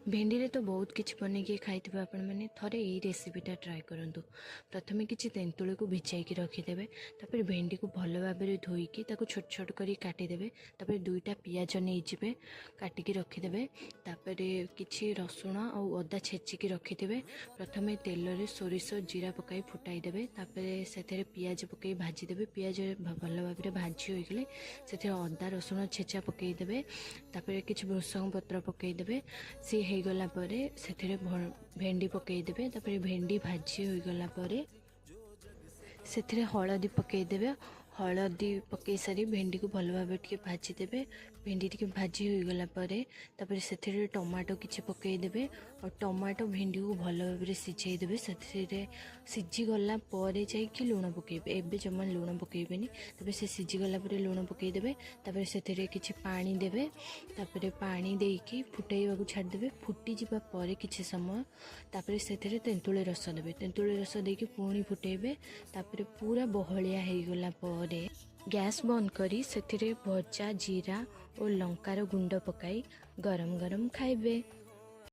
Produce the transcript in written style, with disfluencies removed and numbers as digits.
भेंडी रे तो बहुत किछि बनेकी खाइथिबे आपण माने थरे एई रेसिपीटा ट्राए करंतु। प्रथमे किछि तेंतुळे को भिजाइकी रखिदेबे, तापर भेंडी को भल भाबरे धोईकी ताको छोट छोट करी काटिदेबे, तापर दुईटा पियाज नै जिबे काटिकी रखिदेबे, तापर किछि रसुण आ अदा छेचिकी रखिथिबे। प्रथमे तेल रे सोरिष जीरा पकाई फुटाई देबे, तापर सेथरे पियाज पकाई भाजी देबे। पियाज भल भाबरे भाजी होई गेले सेथरे अदा रसुण छेचा पकाई देबे, तापर किछि भृषंग पत्र पकाई देबे। सी हो गला परे सेथिरे भेंडी पकाई देबे, तापर भेंडी भाजी हो गला परे सेथिरे हळदी पकाई देबे। हळदी पकाई सारी भेंडी को भल भाबे टिके भाजी देबे। भेंडी टिके भाजी हो गला परे तापर सेथिरे टमाटो किछि पकाई देबे और टमाटो भेंडी को भल भाबे सिझाई देबे। सेथिरे सिझी गला परे जाई कि लूण पकाइबे, एबे जमा लूण पकाइबेनी। तापर से सिझी गला परे लूण पकाई देबे, तापर सेथिरे किछि पानी देबे, तापर पानी देइकी फुटाइबाकू छाड़ देबे। फुटी जिबा परे किछि समय तापर सेथिरे तेंतुळे रस देबे। तेंतुळे रस देइकी पुणी फुटाइबे, तापर पूरा बहलिया हो गला परे गैस बंद करी सेथिरे भजा जीरा और लंकार गुंड पकाई गरम गरम खाइबे।